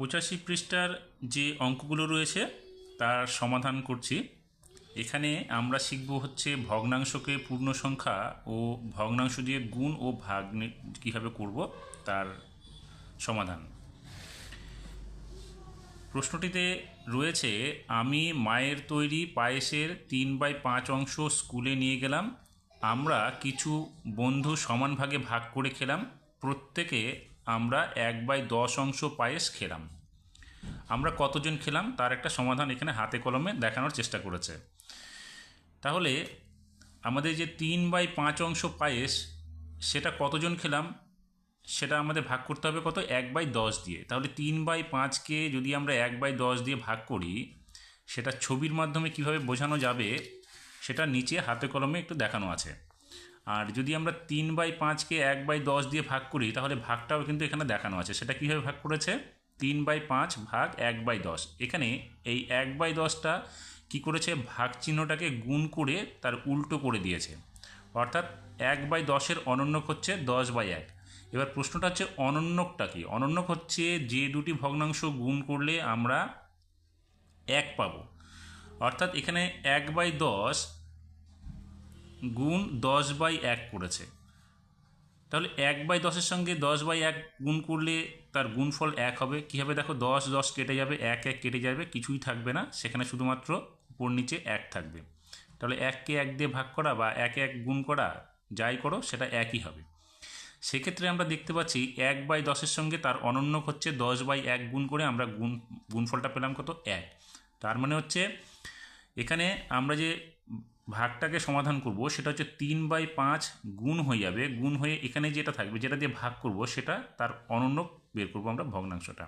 85 পৃষ্ঠার যে অঙ্কগুলো রয়েছে তার সমাধান করছি। এখানে আমরা শিখব হচ্ছে ভগ্নাংশকে পূর্ণ সংখ্যা ও ভগ্নাংশ দিয়ে গুণ ও ভাগ কীভাবে করব তার সমাধান। প্রশ্নটিতে রয়েছে, আমি মায়ের তৈরি পায়েসের 3/5 অংশ স্কুলে নিয়ে গেলাম। আমরা কিছু বন্ধু সমান ভাগে ভাগ করে খেলাম। প্রত্যেকে আমরা 1/10 অংশ পায়েস খেলাম। আমরা কতজন খেলাম তার একটা সমাধান এখানে হাতে কলমে দেখানোর চেষ্টা করেছে। তাহলে আমাদের যে 3/5 অংশ পায়েস সেটা কতজন খেলাম সেটা আমাদের ভাগ করতে হবে কত, 1/10 দিয়ে। তাহলে 3/5কে যদি আমরা 1/10 দিয়ে ভাগ করি সেটা ছবির মাধ্যমে কিভাবে বোঝানো যাবে সেটা নিচে হাতে কলমে একটু দেখানো আছে। আর যদি আমরা 3/5কে 1/10 দিয়ে ভাগ করি তাহলে ভাগটাও কিন্তু এখানে দেখানো আছে। সেটা কীভাবে ভাগ করেছে, 3/5 ভাগ 1/10। এখানে এই 1/10টা কী করেছে, ভাগ চিহ্নটাকে গুণ করে তার উল্টো করে দিয়েছে, অর্থাৎ 1/10-এর অনন্যক হচ্ছে 10/1। এবার প্রশ্নটা হচ্ছে অনন্যকটা কি। অনন্যক হচ্ছে যে দুটি ভগ্নাংশ গুণ করলে আমরা 1 পাবো, অর্থাৎ এখানে 1/10 গুণ 10/1 করেছে। তাহলে 1/10-এর সঙ্গে 10/1 গুণ করলে তার গুণফল 1 হবে। কী হবে দেখো, 10 10 কেটে যাবে, 1 1 কেটে যাবে, কিছুই থাকবে না, সেখানে শুধুমাত্র উপর নিচে 1 থাকবে। তাহলে 1কে 1 দিয়ে ভাগ করা বা 1 1 গুণ করা যাই করো সেটা একই হবে। সেক্ষেত্রে আমরা দেখতে পাচ্ছি 1/10-এর সঙ্গে তার অনন্যক হচ্ছে 10/1 গুণ করে আমরা গুণফলটা পেলাম কত, 1। তার মানে হচ্ছে এখানে আমরা যে ভাগটাকে সমাধান করব সেটা হচ্ছে 3/5 গুণ হয়ে যাবে, গুণ হয়ে এখানে যেটা থাকবে, যেটা দিয়ে ভাগ করব সেটা তার অনন্যক বের করব আমরা ভগ্নাংশটা,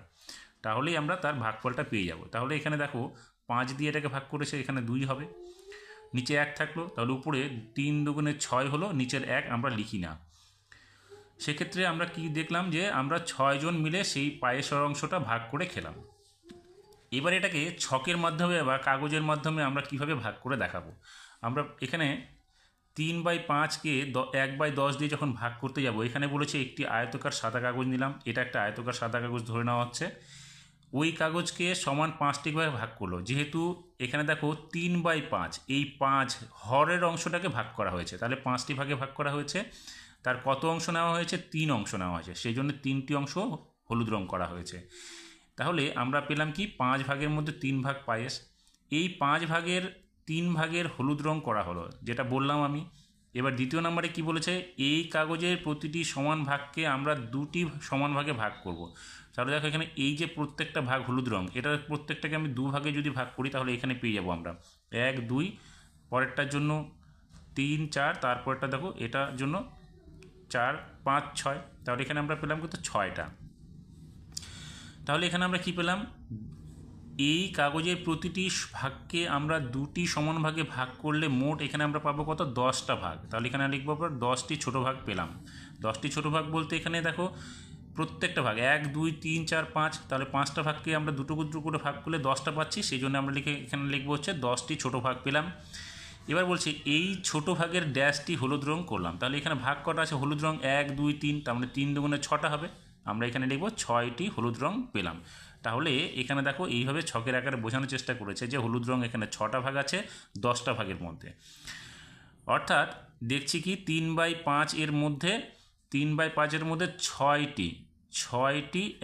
তাহলেই আমরা তার ভাগফলটা পেয়ে যাব। তাহলে এখানে দেখো 5 দিয়ে এটাকে ভাগ করেছে, এখানে 2 হবে, নিচে 1 থাকলো, তাহলে উপরে 3 দুগুণে 6 হলো, নিচের 1 আমরা লিখি না। সেক্ষেত্রে আমরা কি দেখলাম যে আমরা 6 জন মিলে সেই পায়েসের অংশটা ভাগ করে খেলাম। এবার এটাকে ছকের মাধ্যমে বা কাগজের মাধ্যমে আমরা কিভাবে ভাগ করে দেখাবো। আমরা এখানে 3/5কে 1/10 দিয়ে যখন ভাগ করতে যাব, এখানে বলেছে একটি আয়তকার সাদা কাগজ নিলাম, এটা একটা আয়তকার সাদা কাগজ ধরে নেওয়া হচ্ছে। ওই কাগজকে সমান 5টি ভাগে ভাগ করলো, যেহেতু এখানে দেখো 3/5 এই 5 হরের অংশটাকে ভাগ করা হয়েছে, তাহলে 5টি ভাগে ভাগ করা হয়েছে। তার কত অংশ নেওয়া হয়েছে, 3 অংশ নেওয়া হয়েছে, সেই জন্য 3টি অংশ হলুদ রং করা হয়েছে। তাহলে আমরা পেলাম কি, 5 ভাগের মধ্যে 3 ভাগ পায়েস। এই 5 ভাগের 3 ভাগের হলুদ রং করা হলো, যেটা বললাম আমি। এবার দ্বিতীয় নম্বরে কি বলেছে, এই কাগজের প্রতিটি সমান ভাগকে আমরা 2টি সমান ভাগে ভাগ করব। তাহলে দেখো এখানে এই যে প্রত্যেকটা ভাগ হলুদ রং, এটার প্রত্যেকটাকে আমি 2 ভাগে যদি ভাগ করি তাহলে এখানে পেয়ে যাব আমরা 1 2, পরেরটার জন্য 3 4, তারপরটা দেখো এটার জন্য 4 5 6, তাহলে এখানে আমরা পেলাম কিন্তু 6টা। তাহলে এখানে আমরা কি পেলাম, এই কাগজের প্রতিটি ভাগকে আমরা 2টি সমান ভাগে ভাগ করলে মোট এখানে আমরা পাবো কত, 10টা ভাগ। তাহলে এখানে লিখবো আমরা 10টি ছোটো ভাগ পেলাম। 10টি ছোটো ভাগ বলতে এখানে দেখো প্রত্যেকটা ভাগ 1 2 3 4 5, তাহলে 5টা ভাগকে আমরা দুটো করে ভাগ করলে 10টা পাচ্ছি, সেই জন্য আমরা এখানে লিখবো হচ্ছে 10টি ছোটো ভাগ পেলাম। এবার বলছি এই ছোটো ভাগের ড্যাশটি হলুদ রং করলাম, তাহলে এখানে ভাগ কটা আছে হলুদ রং 1 2 3, তার মানে 3 দুগুণে 6টা হবে, আমরা এখানে লিখবো 6টি হলুদ রং পেলাম। তাহলে এখানে দেখো এইভাবে ছকের আকারে বোঝানোর চেষ্টা করেছে যে হলুদ রং এখানে 6টা ভাগ আছে 10টা ভাগের মধ্যে, অর্থাৎ দেখছি কি 3/5 এর মধ্যে 3/5-এর মধ্যে 6টি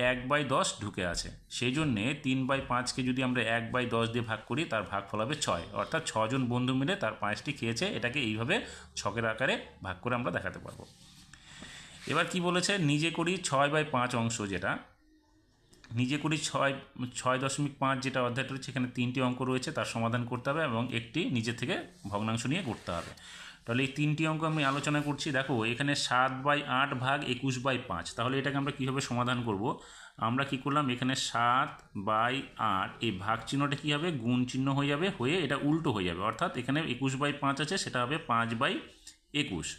1/10 ঢুকে আছে, সেই জন্যে 3/5কে যদি আমরা 1/10 দিয়ে ভাগ করি তার ভাগফল হবে 6, অর্থাৎ 6 জন বন্ধু মিলে তার পায়েসটি খেয়েছে। এটাকে এইভাবে ছকের আকারে ভাগ করে আমরা দেখাতে পারবো। এবার কি বলেছে, নিজে করি 6/5 অংশ, যেটা নিজে করি 6.5 যেটা অধ্যায়টা রয়েছে, এখানে 3টি অঙ্ক রয়েছে, তার সমাধান করতে হবে এবং একটি নিজে থেকে ভগ্নাংশ নিয়ে করতে হবে। তাহলে এই 3টি অঙ্ক আমি আলোচনা করছি। দেখো এখানে 7/8 ভাগ 21/5, তাহলে এটাকে আমরা কীভাবে সমাধান করব। আমরা কি করলাম, এখানে 7/8 এই ভাগ চিহ্নটা কী হবে, গুণ চিহ্ন হয়ে যাবে, হয়ে এটা উল্টো হয়ে যাবে, অর্থাৎ এখানে 21/5 আছে, সেটা হবে 5/21।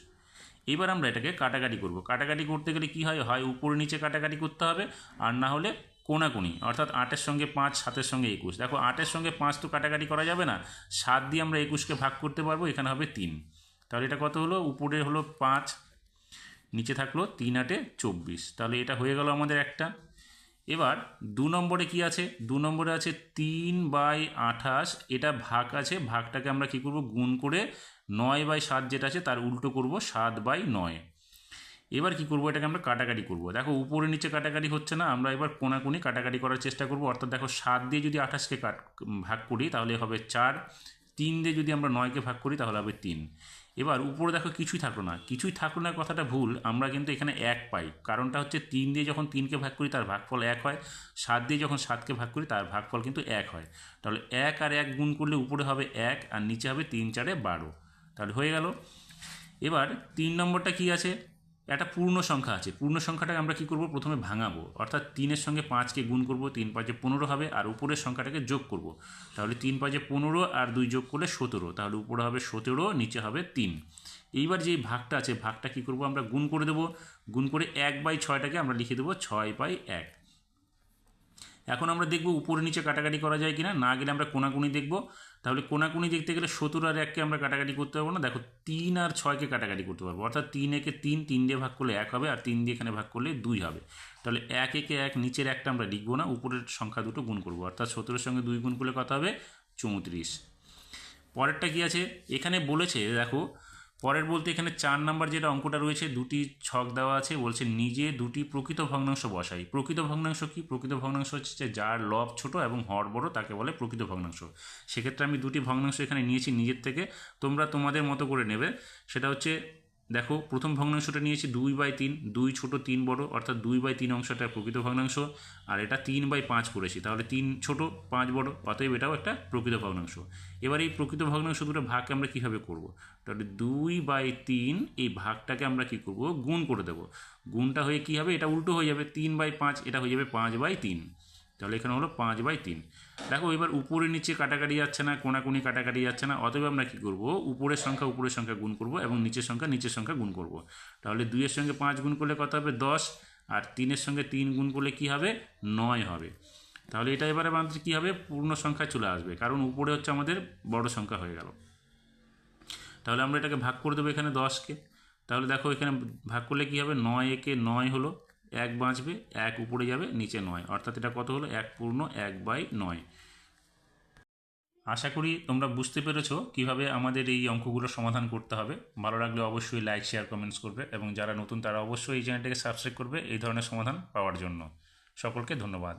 এবার আমরা এটাকে কাটাকাটি করব। কাটাকাটি করতে গেলে কী হয়, হয় উপরে নিচে কাটাকাটি করতে হবে, আর না হলে কোনাকুনি, অর্থাৎ 8-এর সঙ্গে 5, 7-এর সঙ্গে 21। দেখো 8-এর সঙ্গে 5 তো কাটাকাটি করা যাবে না, 7 দিয়ে আমরা 21কে ভাগ করতে পারবো, এখানে হবে 3। তাহলে এটা কত হলো, উপরে হলো 5, নিচে থাকলো 3 8 24, তাহলে এটা হয়ে গেল আমাদের একটা। এবার 2 নম্বরে কি আছে, 2 নম্বরে আছে 3/28, এটা ভাগ আছে, ভাগটাকে আমরা কি করব, গুণ করে 9/7 যেটা আছে তার উল্টো করব 7/9। এবার কি করব, এটাকে আমরা কাটাকাটি করব। দেখো উপরে নিচে কাটাকাটি হচ্ছে না, আমরা এবার কোনাকুনি কাটাকাটি করার চেষ্টা করব। অর্থাৎ দেখো 7 দিয়ে যদি 28কে ভাগ করি তাহলে হবে 4, 3 দিয়ে যদি আমরা 9কে ভাগ করি তাহলে হবে 3। এবার উপরে দেখো কিছুই থাকলো না, কিছুই থাকলো না কথাটা ভুল, আমরা কিন্তু এখানে 1 পাই। কারণটা হচ্ছে 3 দিয়ে যখন 3কে ভাগ করি তার ভাগফল 1 হয়, 7 দিয়ে যখন 7কে ভাগ করি তার ভাগফল কিন্তু 1 হয়। তাহলে 1 আর 1 গুণ করলে উপরে হবে 1 আর নিচে হবে 3 4 12, তাহলে হয়ে গেল। এবার 3 নম্বরটা কি আছে, একটা পূর্ণ সংখ্যা আছে, পূর্ণ সংখ্যাটাকে আমরা কি করব, প্রথমে ভাঙাবো। অর্থাৎ 3-এর সঙ্গে 5কে গুণ করব, 3 5 15 হবে, আর উপরের সংখ্যাটাকে যোগ করব। তাহলে 3 5 15 আর 2 যোগ করলে 17, তাহলে উপরে হবে 17, নিচে হবে 3। এইবার যেই ভাগটা আছে, ভাগটা কি করব, আমরা গুণ করে দেবো। গুণ করে 1/6টাকে আমরা লিখে দেবো 6/1। এখন আমরা দেখব উপরে নিচে কাটাকাটি করা যায় কিনা, না গেলে আমরা কোনাকুনি দেখব। তাহলে কোনাকুনি দেখতে গেলে 17 আর 1কে আমরা কাটাকাটি করতে পারবো না, দেখো 3 আর 6কে কাটাকাটি করতে পারবো। অর্থাৎ 3 একে 3, 3 দিয়ে ভাগ করলে 1 হবে, আর 3 দিয়ে এখানে ভাগ করলে 2 হবে। তাহলে 1 একে 1, নিচের একটা আমরা লিখবো না, উপরের সংখ্যা দুটো গুণ করবো। অর্থাৎ 17-এর সঙ্গে 2 গুণ করলে কত হবে, 34। পরেরটা কি আছে, এখানে বলেছে দেখো, পরের বলতে এখানে 4 নাম্বার যেটা অঙ্কটা রয়েছে, দুটি ছক দেওয়া আছে, বলছে নিজে দুটি প্রকৃত ভগ্নাংশ বসাই। প্রকৃত ভগ্নাংশ কি, প্রকৃত ভগ্নাংশ হচ্ছে যার লব ছোট এবং হর বড়, তাকে বলে প্রকৃত ভগ্নাংশ। সেক্ষেত্রে আমি দুটি ভগ্নাংশ এখানে নিয়েছি নিজের থেকে, তোমরা তোমাদের মতো করে নেবে। সেটা হচ্ছে দেখো, প্রথম ভগ্নাংশটা নিয়েছি 2/3, 2 ছোট 3 বড়, অর্থাৎ 2/3 অংশটা প্রকৃত ভগ্নাংশ। আর এটা 3/5 করেছি, তাহলে 3 ছোট 5 বড়, অতএব এটাও একটা প্রকৃত ভগ্নাংশ। এবার এই প্রকৃত ভগ্নাংশ দুটো ভাগকে আমরা কীভাবে করব, তাহলে 2/3 এই ভাগটাকে আমরা কি করব, গুণ করে দেব। গুণটা হয়ে কি হবে, এটা উল্টো হয়ে যাবে, 3/5, এটা হয়ে যাবে 5/3। তাহলে এখানে হলো 5/3। দেখো এবার উপরে নিচে কাটাকাটি যাচ্ছে না, কোনাকুনি কাটাকাটি যাচ্ছে না, অতএব আমরা কী করব, উপরের সংখ্যা গুণ করব এবং নিচের সংখ্যা গুণ করব। তাহলে 2-এর সঙ্গে 5 গুণ করলে কত হবে, 10, আর 3-এর সঙ্গে 3 গুণ করলে কি হবে, 9 হবে। তাহলে এটা এবারে আমাদের কী হবে, পূর্ণ সংখ্যা চলে আসবে, কারণ উপরে হচ্ছে আমাদের বড় সংখ্যা হয়ে গেল। তাহলে আমরা এটাকে ভাগ করে দেবো এখানে 10কে। তাহলে দেখো এখানে ভাগ করলে কী হবে, 9 একে 9 হলো, 1 বাঁচবে, 1 উপরে যাবে, নিচে 9, অর্থাৎ এটা কত হলো, 1 পূর্ণ 1/9। আশা করি তোমরা বুঝতে পেরেছো কিভাবে আমাদের এই অঙ্কগুলো সমাধান করতে হবে। ভালো লাগলে অবশ্যই লাইক শেয়ার কমেন্টস করবে, এবং যারা নতুন তারা অবশ্যই এই চ্যানেলটাকে সাবস্ক্রাইব করবে এই ধরনের সমাধান পাওয়ার জন্য। সকলকে ধন্যবাদ।